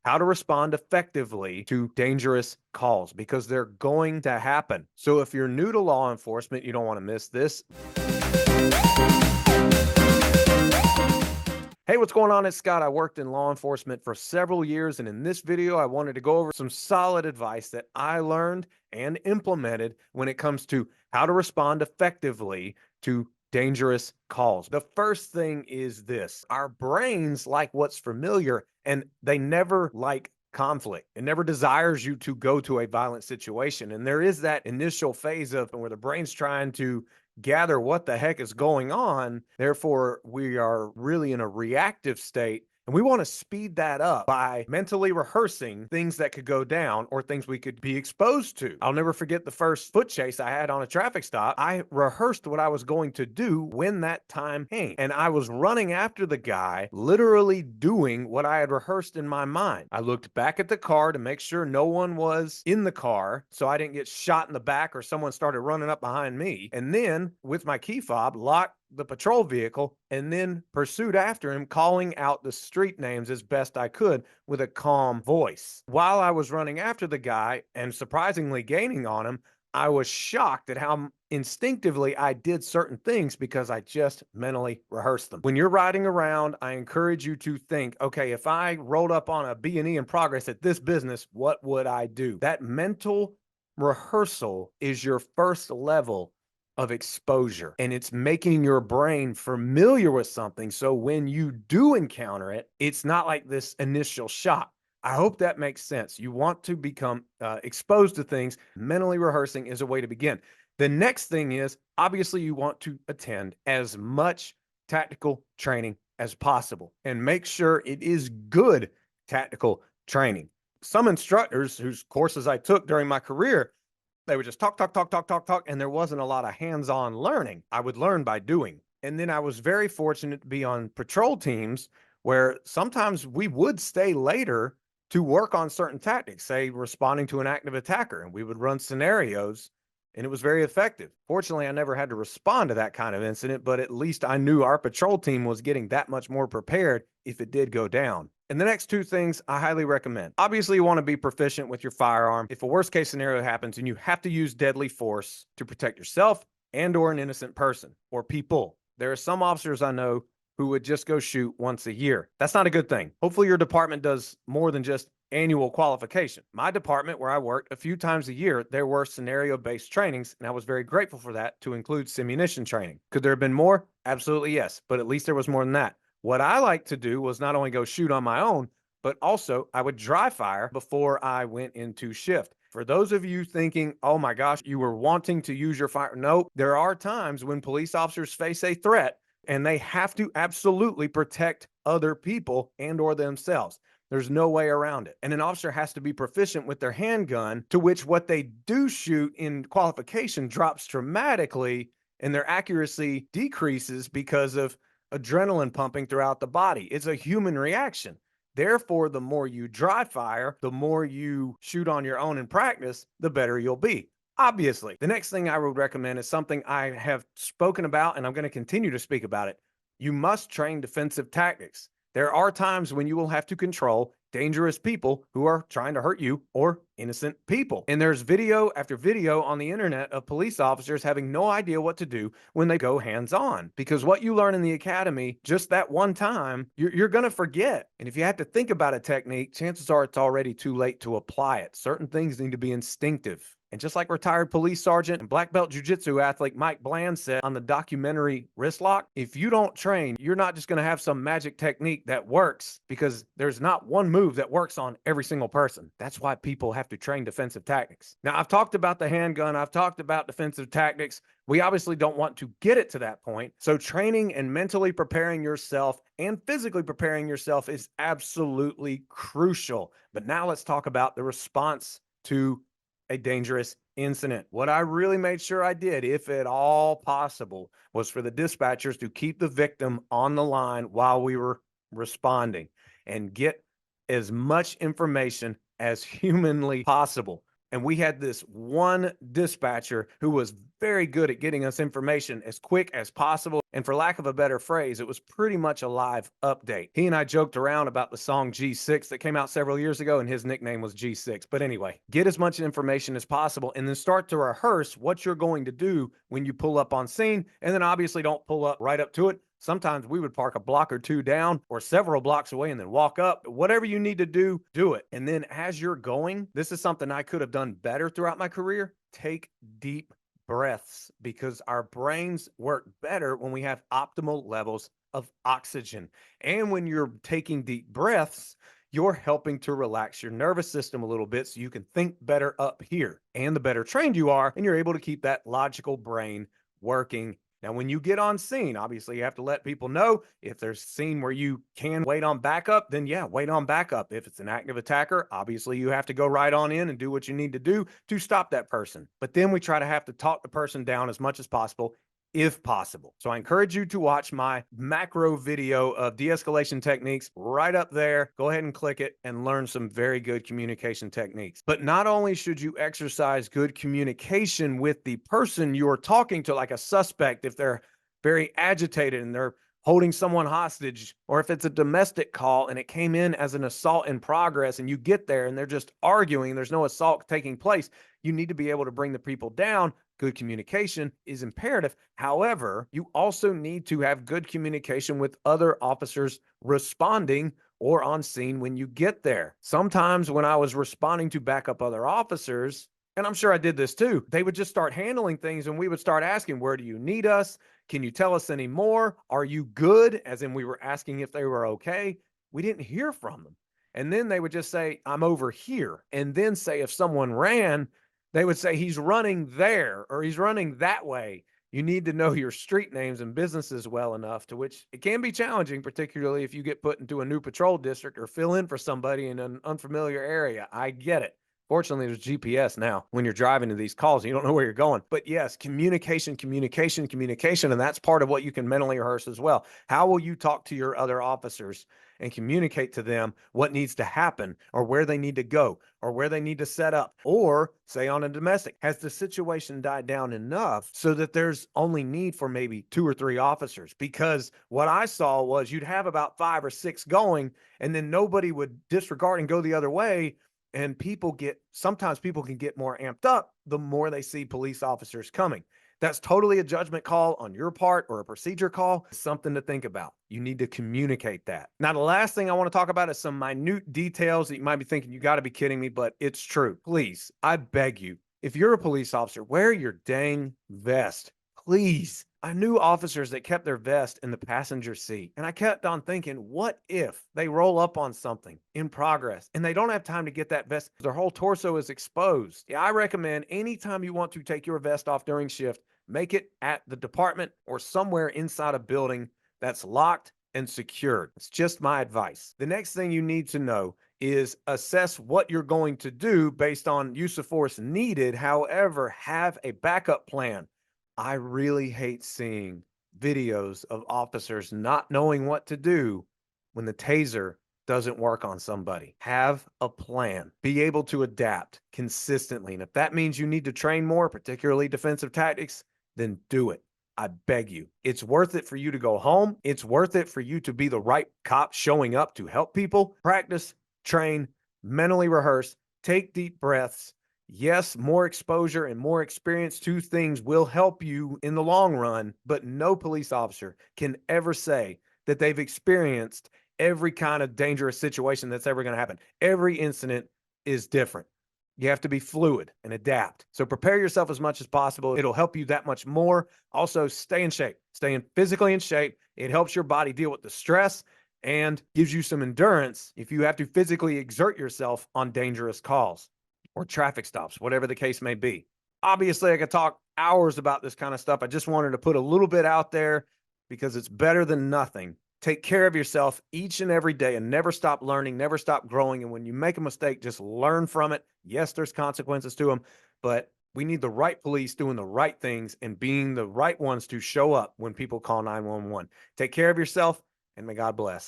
how to respond effectively to dangerous calls, because they're going to happen. So if you're new to law enforcement, you don't want to miss this. Hey, what's going on? It's Scott. I worked in law enforcement for several years, and in this video, I wanted to go over some solid advice that I learned and implemented when it comes to how to respond effectively to dangerous calls. The first thing is this: our brains like what's familiar, and they never like conflict. It never desires you to go to a violent situation. And there is that initial phase of where the brain's trying to gather what the heck is going on. Therefore, we are really in a reactive state. And we want to speed that up by mentally rehearsing things that could go down or things we could be exposed to. I'll never forget the first foot chase I had on a traffic stop. I rehearsed what I was going to do when that time came. And I was running after the guy, literally doing what I had rehearsed in my mind. I looked back at the car to make sure no one was in the car so I didn't get shot in the back or someone started running up behind me. And then with my key fob, locked the patrol vehicle and then pursued after him, calling out the street names as best I could with a calm voice. While I was running after the guy and surprisingly gaining on him, I was shocked at how instinctively I did certain things because I just mentally rehearsed them. When you're riding around, I encourage you to think, okay, if I rolled up on a B&E in progress at this business, what would I do? That mental rehearsal is your first level of exposure, and it's making your brain familiar with something. So when you do encounter it, it's not like this initial shock. I hope that makes sense. You want to become exposed to things. Mentally rehearsing is a way to begin. The next thing is, obviously, you want to attend as much tactical training as possible and make sure it is good tactical training. Some instructors whose courses I took during my career, they would just talk, and there wasn't a lot of hands-on learning. I would learn by doing. And then I was very fortunate to be on patrol teams where sometimes we would stay later to work on certain tactics, say responding to an active attacker, and we would run scenarios, and it was very effective. Fortunately, I never had to respond to that kind of incident, but at least I knew our patrol team was getting that much more prepared if it did go down. And the next two things I highly recommend. Obviously, you want to be proficient with your firearm. If a worst case scenario happens and you have to use deadly force to protect yourself and or an innocent person or people, there are some officers I know who would just go shoot once a year. That's not a good thing. Hopefully your department does more than just annual qualification. My department, where I worked, a few times a year, there were scenario-based trainings, and I was very grateful for that, to include simunition training. Could there have been more? Absolutely yes, but at least there was more than that. What I like to do was not only go shoot on my own, but also I would dry fire before I went into shift. For those of you thinking, oh my gosh, you were wanting to use your fire. No, there are times when police officers face a threat and they have to absolutely protect other people and or themselves. There's no way around it. And an officer has to be proficient with their handgun, to which what they do shoot in qualification drops dramatically and their accuracy decreases because of adrenaline pumping throughout the body. It's a human reaction. Therefore, the more you dry fire, the more you shoot on your own in practice, the better you'll be. Obviously, the next thing I would recommend is something I have spoken about, and I'm going to continue to speak about it. You must train defensive tactics. There are times when you will have to control dangerous people who are trying to hurt you or innocent people. And there's video after video on the internet of police officers having no idea what to do when they go hands-on, because what you learn in the academy just that one time, you're going to forget. And if you have to think about a technique, chances are it's already too late to apply it. Certain things need to be instinctive. And just like retired police sergeant and black belt jiu-jitsu athlete Mike Bland said on the documentary Wrist Lock, if you don't train, you're not just going to have some magic technique that works, because there's not one move that works on every single person. That's why people have to train defensive tactics. Now, I've talked about the handgun. I've talked about defensive tactics. We obviously don't want to get it to that point. So training and mentally preparing yourself and physically preparing yourself is absolutely crucial. But now let's talk about the response to a dangerous incident. What I really made sure I did, if at all possible, was for the dispatchers to keep the victim on the line while we were responding and get as much information as humanly possible. And we had this one dispatcher who was very good at getting us information as quick as possible. And for lack of a better phrase, it was pretty much a live update. He and I joked around about the song G6 that came out several years ago, and his nickname was G6. But anyway, get as much information as possible and then start to rehearse what you're going to do when you pull up on scene. And then obviously don't pull up right up to it. Sometimes we would park a block or two down or several blocks away and then walk up. Whatever you need to do, do it. And then as you're going, this is something I could have done better throughout my career. Take deep breaths, because our brains work better when we have optimal levels of oxygen. And when you're taking deep breaths, you're helping to relax your nervous system a little bit so you can think better up here. And the better trained you are, and you're able to keep that logical brain working. Now, when you get on scene, obviously you have to let people know. If there's a scene where you can wait on backup, then yeah, wait on backup. If it's an active attacker, obviously you have to go right on in and do what you need to do to stop that person. But then we try to have to talk the person down as much as possible, if possible. So I encourage you to watch my macro video of de-escalation techniques right up there. Go ahead and click it and learn some very good communication techniques. But not only should you exercise good communication with the person you're talking to, like a suspect, if they're very agitated and they're holding someone hostage, or if it's a domestic call and it came in as an assault in progress and you get there and they're just arguing, there's no assault taking place, you need to be able to bring the people down. Good communication is imperative. However, you also need to have good communication with other officers responding or on scene when you get there. Sometimes when I was responding to back up other officers, and I'm sure I did this too, they would just start handling things and we would start asking, where do you need us? Can you tell us any more? Are you good? As in we were asking if they were okay. We didn't hear from them. And then they would just say, I'm over here. And then say if someone ran, they would say he's running there or he's running that way. You need to know your street names and businesses well enough, to which it can be challenging, particularly if you get put into a new patrol district or fill in for somebody in an unfamiliar area. I get it. Fortunately, there's GPS now. When you're driving to these calls, you don't know where you're going. But yes, communication, communication, communication. And that's part of what you can mentally rehearse as well. How will you talk to your other officers and communicate to them what needs to happen or where they need to go or where they need to set up? Or say on a domestic, has the situation died down enough so that there's only need for maybe 2 or 3 officers? Because what I saw was you'd have about 5 or 6 going and then nobody would disregard and go the other way. And sometimes people can get more amped up the more they see police officers coming. That's totally a judgment call on your part or a procedure call. It's something to think about. You need to communicate that. Now, the last thing I want to talk about is some minute details that you might be thinking, you got to be kidding me, but it's true. Please, I beg you, if you're a police officer, wear your dang vest. Please. I knew officers that kept their vest in the passenger seat, and I kept on thinking, what if they roll up on something in progress and they don't have time to get that vest? Their whole torso is exposed. Yeah, I recommend anytime you want to take your vest off during shift, make it at the department or somewhere inside a building that's locked and secured. It's just my advice. The next thing you need to know is assess what you're going to do based on use of force needed. However, have a backup plan. I really hate seeing videos of officers not knowing what to do when the taser doesn't work on somebody. Have a plan. Be able to adapt consistently. And if that means you need to train more, particularly defensive tactics, then do it. I beg you. It's worth it for you to go home. It's worth it for you to be the right cop showing up to help people. Practice, train, mentally rehearse, take deep breaths. Yes, more exposure and more experience to things will help you in the long run, but no police officer can ever say that they've experienced every kind of dangerous situation that's ever going to happen. Every incident is different. You have to be fluid and adapt. So prepare yourself as much as possible. It'll help you that much more. Also, stay in shape. Staying physically in shape. It helps your body deal with the stress and gives you some endurance if you have to physically exert yourself on dangerous calls or traffic stops, whatever the case may be. Obviously, I could talk hours about this kind of stuff. I just wanted to put a little bit out there because it's better than nothing. Take care of yourself each and every day and never stop learning, never stop growing. And when you make a mistake, just learn from it. Yes, there's consequences to them, but we need the right police doing the right things and being the right ones to show up when people call 911. Take care of yourself, and may God bless.